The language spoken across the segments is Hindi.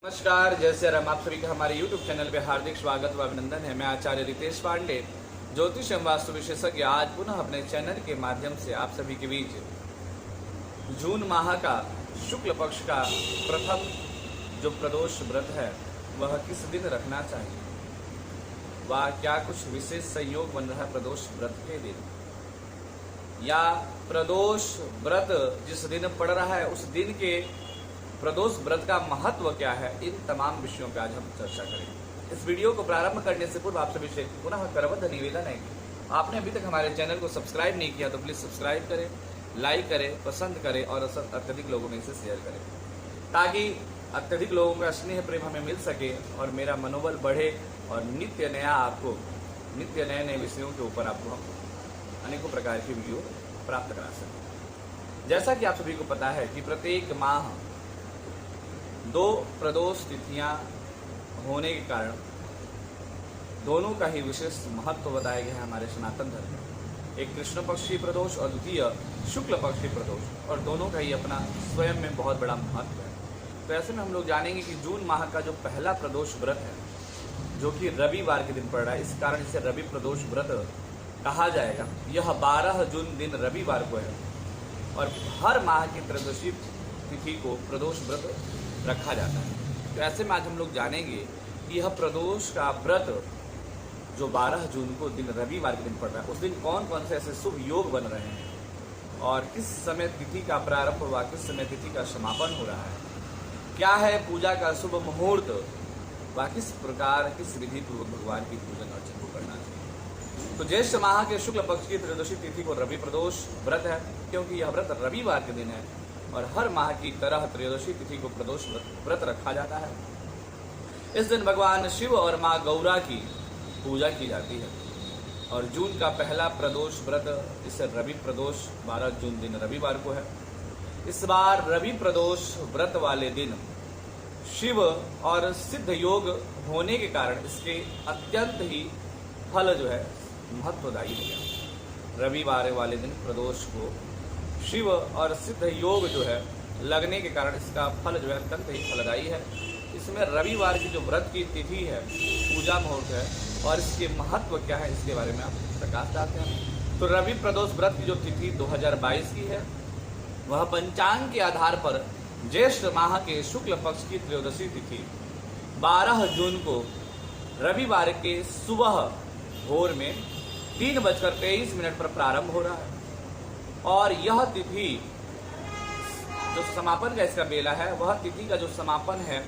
नमस्कार, जय श्री राम। आप सभी का हमारे YouTube चैनल पे हार्दिक स्वागत व अभिनंदन है। मैं आचार्य रितेश पांडे, ज्योतिष एवं वास्तु विशेषज्ञ, आज पुनः अपने चैनल के माध्यम से आप सभी के बीच जून माह का शुक्ल पक्ष का प्रथम जो प्रदोष व्रत है वह किस दिन रखना चाहिए, व क्या कुछ विशेष संयोग बन रहा है प्रदोष व्रत के दिन, या प्रदोष व्रत जिस दिन पड़ रहा है उस दिन के प्रदोष व्रत का महत्व क्या है, इन तमाम विषयों पर आज हम चर्चा करेंगे। इस वीडियो को प्रारंभ करने से पूर्व आप सभी से पुनः करबद्ध निवेदन है कि आपने अभी तक हमारे चैनल को सब्सक्राइब नहीं किया तो प्लीज सब्सक्राइब करें, लाइक करें, पसंद करें और अत्यधिक लोगों में इसे शेयर करें, ताकि अत्यधिक लोगों का स्नेह प्रेम हमें मिल सके और मेरा मनोबल बढ़े और नित्य नए नए विषयों के ऊपर आपको हम अनेकों प्रकार की वीडियो प्राप्त करा सकें। जैसा कि आप सभी को पता है कि प्रत्येक माह 2 प्रदोष तिथियां होने के कारण दोनों का ही विशेष महत्व बताया गया है हमारे सनातन धर्म में। एक कृष्ण पक्षी प्रदोष और द्वितीय शुक्ल पक्षी प्रदोष, और दोनों का ही अपना स्वयं में बहुत बड़ा महत्व है। तो ऐसे में हम लोग जानेंगे कि जून माह का जो पहला प्रदोष व्रत है, जो कि रविवार के दिन पड़ रहा है, इस कारण इसे रवि प्रदोष व्रत कहा जाएगा। यह 12 जून दिन रविवार को है और हर माह की त्रयोदशी तिथि को प्रदोष व्रत रखा जाता है। तो ऐसे में आज हम लोग जानेंगे कि यह प्रदोष का व्रत जो 12 जून को दिन रविवार के दिन पड़ रहा है, उस दिन कौन कौन से ऐसे शुभ योग बन रहे हैं और किस समय तिथि का प्रारंभ हुआ, किस समय तिथि का समापन हो रहा है, क्या है पूजा का शुभ मुहूर्त, व किस प्रकार किस विधि पूर्वक भगवान की पूजन अर्चन को करना चाहिए। तो ज्येष्ठ माह के शुक्ल पक्ष की त्रयोदशी तिथि को रवि प्रदोष व्रत है, क्योंकि यह व्रत रविवार के दिन है और हर माह की तरह त्रयोदशी तिथि को प्रदोष व्रत रखा जाता है। इस दिन भगवान शिव और माँ गौरा की पूजा की जाती है और जून का पहला प्रदोष व्रत इस रवि प्रदोष 12 जून दिन रविवार को है। इस बार रवि प्रदोष व्रत वाले दिन शिव और सिद्ध योग होने के कारण इसके अत्यंत ही फल जो है महत्वदायी हो गया। रविवार वाले दिन प्रदोष को शिव और सिद्ध योग जो है लगने के कारण इसका फल जो है अत्यंत ही फलदायी है। इसमें रविवार की जो व्रत की तिथि है, पूजा मुहूर्त है और इसके महत्व क्या है, इसके बारे में आप प्रकाश डालते हैं। तो रवि प्रदोष व्रत की जो तिथि 2022 की है, वह पंचांग के आधार पर ज्येष्ठ माह के शुक्ल पक्ष की त्रयोदशी तिथि 12 जून को रविवार के सुबह भोर में 3:23 पर प्रारंभ हो रहा है और यह तिथि जो समापन का इसका बेला है, वह तिथि का जो समापन है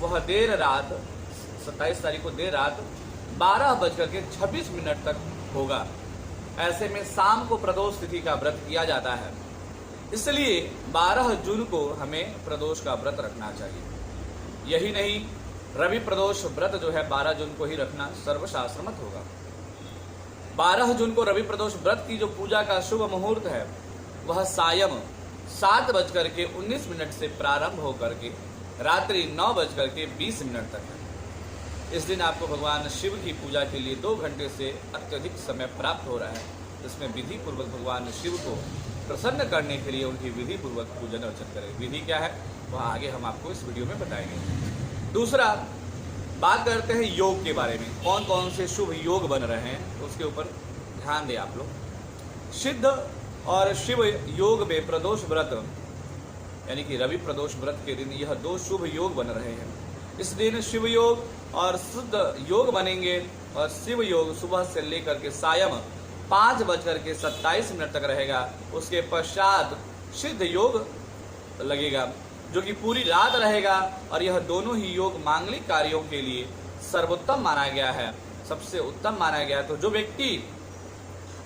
वह देर रात 27 तारीख को देर रात 12:26 तक होगा। ऐसे में शाम को प्रदोष तिथि का व्रत किया जाता है, इसलिए 12 जून को हमें प्रदोष का व्रत रखना चाहिए। यही नहीं, रवि प्रदोष व्रत जो है 12 जून को ही रखना सर्वशास्त्रमत होगा। 12 जून को रवि प्रदोष व्रत की जो पूजा का शुभ मुहूर्त है वह सायं 7:19 से प्रारंभ होकर के रात्रि 9:20 तक है। इस दिन आपको भगवान शिव की पूजा के लिए 2 घंटे से अत्यधिक समय प्राप्त हो रहा है। इसमें विधि पूर्वक भगवान शिव को प्रसन्न करने के लिए उनकी विधि पूर्वक पूजन अर्चन करें। विधि क्या है वह आगे हम आपको इस वीडियो में बताएंगे। दूसरा, बात करते हैं योग के बारे में, कौन कौन से शुभ योग बन रहे हैं उसके ऊपर ध्यान दें आप लोग। सिद्ध और शिव योग में प्रदोष व्रत यानी कि रवि प्रदोष व्रत के दिन यह 2 शुभ योग बन रहे हैं। इस दिन शिव योग और सिद्ध योग बनेंगे और शिव योग सुबह से लेकर के सायं 5:27 तक रहेगा। उसके पश्चात सिद्ध योग लगेगा जो कि पूरी रात रहेगा और यह दोनों ही योग मांगलिक कार्यों के लिए सर्वोत्तम माना गया है, सबसे उत्तम माना गया है। तो जो व्यक्ति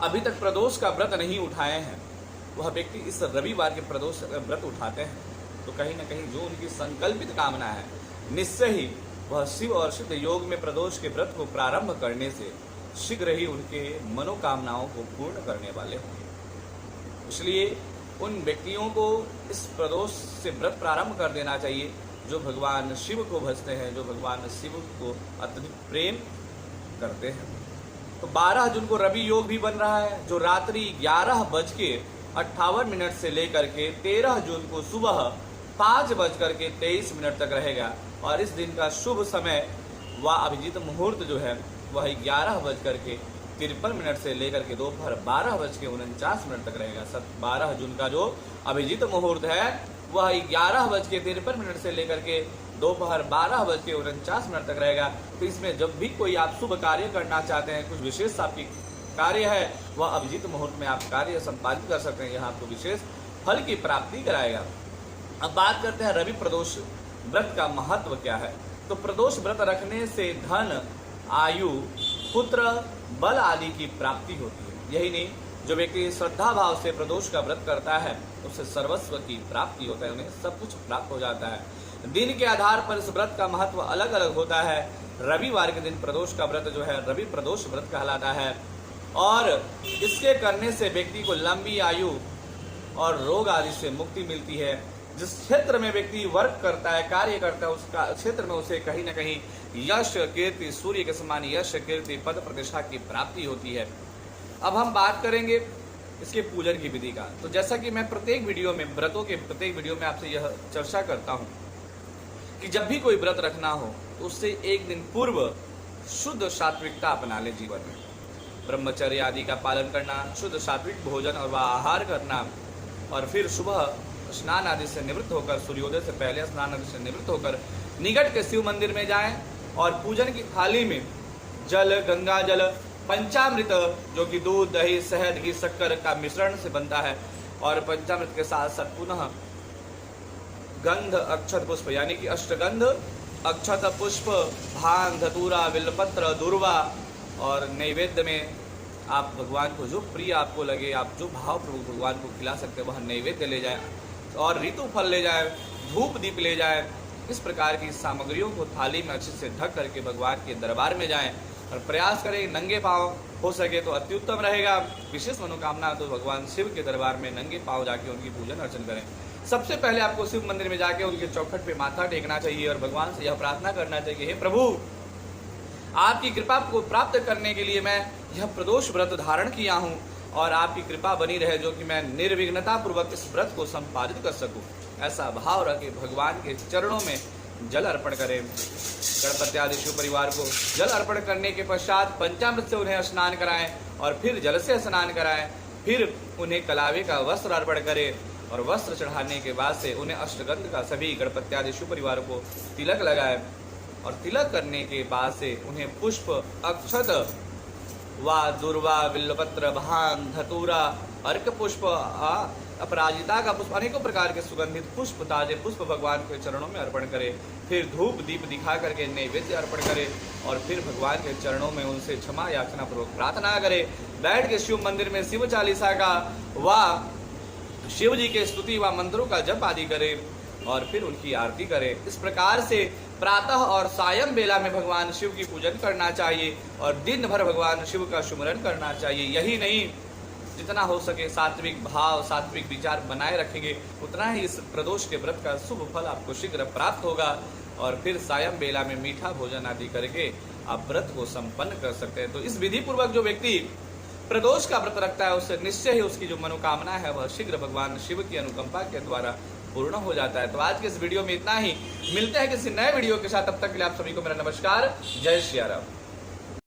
अभी तक प्रदोष का व्रत नहीं उठाए हैं, वह व्यक्ति इस रविवार के प्रदोष व्रत उठाते हैं तो कहीं ना कहीं जो उनकी संकल्पित कामना है, निश्चय ही वह शिव और सिद्ध योग में प्रदोष के व्रत को प्रारंभ करने से शीघ्र ही उनके मनोकामनाओं को पूर्ण करने वाले होंगे। इसलिए उन व्यक्तियों को इस प्रदोष से व्रत प्रारंभ कर देना चाहिए जो भगवान शिव को भजते हैं, जो भगवान शिव को अत्यधिक प्रेम करते हैं। तो 12 जून को रवि योग भी बन रहा है जो रात्रि 11:58 से लेकर के 13 जून को सुबह 5:23 तक रहेगा और इस दिन का शुभ समय व अभिजीत मुहूर्त जो है वह 11:53 से लेकर के दोपहर 12:49 तक रहेगा। 12 जून का जो अभिजीत मुहूर्त है वह 11:53 से लेकर के दोपहर 12:49 तक रहेगा। तो इसमें जब भी कोई आप शुभ कार्य करना चाहते हैं, कुछ विशेष आपकी कार्य है, वह अभिजीत मुहूर्त में आप कार्य संपादित कर सकते हैं। यह आपको विशेष फल की प्राप्ति कराएगा। अब बात करते हैं रवि प्रदोष व्रत का महत्व क्या है। तो प्रदोष व्रत रखने से धन, आयु, पुत्र, बल आदि की प्राप्ति होती है। यही नहीं, जो व्यक्ति श्रद्धा भाव से प्रदोष का व्रत करता है उससे सर्वस्व की प्राप्ति होता है, उन्हें सब कुछ प्राप्त हो जाता है। दिन के आधार पर इस व्रत का महत्व अलग अलग होता है। रविवार के दिन प्रदोष का व्रत जो है रवि प्रदोष व्रत कहलाता है और इसके करने से व्यक्ति को लंबी आयु और रोग आदि से मुक्ति मिलती है। जिस क्षेत्र में व्यक्ति वर्क करता है, कार्य करता है, उसका क्षेत्र में उसे कहीं ना कहीं यश, कीर्ति, सूर्य के समान यश, कीर्ति, पद प्रतिष्ठा की प्राप्ति होती है। अब हम बात करेंगे इसके पूजन की विधि का। तो जैसा कि मैं प्रत्येक वीडियो में, व्रतों के प्रत्येक वीडियो में आपसे यह चर्चा करता हूं कि जब भी कोई व्रत रखना हो तो उससे एक दिन पूर्व शुद्ध सात्विकता अपना ले जीवन में। ब्रह्मचर्य आदि का पालन करना, शुद्ध सात्विक भोजन और आहार करना और फिर सुबह स्नान आदि से निवृत्त होकर, सूर्योदय से पहले स्नान आदि से निवृत्त होकर निकट के शिव मंदिर में जाएं और पूजन की थाली में जल, गंगा जल, पंचामृत जो कि दूध, दही, शहद, घी, शक्कर का मिश्रण से बनता है और पंचामृत के साथ साथ पुनः गंध, अक्षत, पुष्प यानी कि अष्टगंध, अक्षत, पुष्प, भांग, धतूरा, बिल्वपत्र, दूर्वा और नैवेद्य में आप भगवान को जो प्रिय आपको लगे, आप जो भाव प्रभु भगवान को खिला सकते हैं वह नैवेद्य ले जाए और ऋतु फल ले जाए, धूप दीप ले जाए। इस प्रकार की सामग्रियों को थाली में अच्छे से ढक करके भगवान के दरबार में जाएं और प्रयास करें नंगे पांव हो सके तो अति उत्तम रहेगा। विशेष मनोकामना तो भगवान शिव के दरबार में नंगे पांव जाके उनकी पूजन अर्चन करें। सबसे पहले आपको शिव मंदिर में जाके उनके चौखट पे माथा टेकना चाहिए और भगवान से यह प्रार्थना करना चाहिए, हे प्रभु, आपकी कृपा को प्राप्त करने के लिए मैं यह प्रदोष व्रत धारण किया हूँ और आपकी कृपा बनी रहे जो कि मैं निर्विघ्नता पूर्वक इस व्रत को संपादित कर सकूं। ऐसा भाव रखे भगवान के चरणों में जल अर्पण करें। गणपति आदि शिव परिवार को जल अर्पण करने के पश्चात पंचामृत से उन्हें स्नान कराएं और फिर जल से स्नान कराएं। फिर उन्हें कलावे का वस्त्र अर्पण करें और वस्त्र चढ़ाने के बाद से उन्हें अष्टगंध का सभी गणपति आदि शिव परिवार को तिलक लगाएं और तिलक करने के बाद से उन्हें पुष्प, अक्षत व दुर्वा, बिल्वपत्र, भांग, धतूरा, अर्क पुष्प, अपराजिता का पुष्प, अनेकों प्रकार के सुगंधित पुष्प, ताजे पुष्प भगवान के चरणों में अर्पण करें। फिर धूप दीप दिखा करके नैवेद्य अर्पण करें और फिर भगवान के चरणों में उनसे क्षमा याचना पूर्वक प्रार्थना करें। बैठ के शिव मंदिर में शिव चालीसा का व शिव जी के स्तुति व मंत्रों का जप आदि करें और फिर उनकी आरती करें। इस प्रकार से प्रातः और सायं बेला में भगवान शिव की पूजन करना चाहिए और दिन भर भगवान शिव का सुमिरन करना चाहिए। यही नहीं, जितना हो सके सात्विक भाव, सात्विक विचार बनाए रखेंगे उतना ही इस प्रदोष के व्रत का शुभ फल आपको शीघ्र प्राप्त होगा और फिर सायं बेला में मीठा भोजन आदि करके आप व्रत को संपन्न कर सकते हैं। तो इस विधि पूर्वक जो व्यक्ति प्रदोष का व्रत रखता है उससे निश्चय ही उसकी जो मनोकामना है वह शीघ्र भगवान शिव की अनुकंपा के द्वारा पूर्ण हो जाता है। तो आज के इस वीडियो में इतना ही। मिलते हैं किसी नए वीडियो के साथ, तब तक के लिए आप सभी को मेरा नमस्कार। जय श्री राम।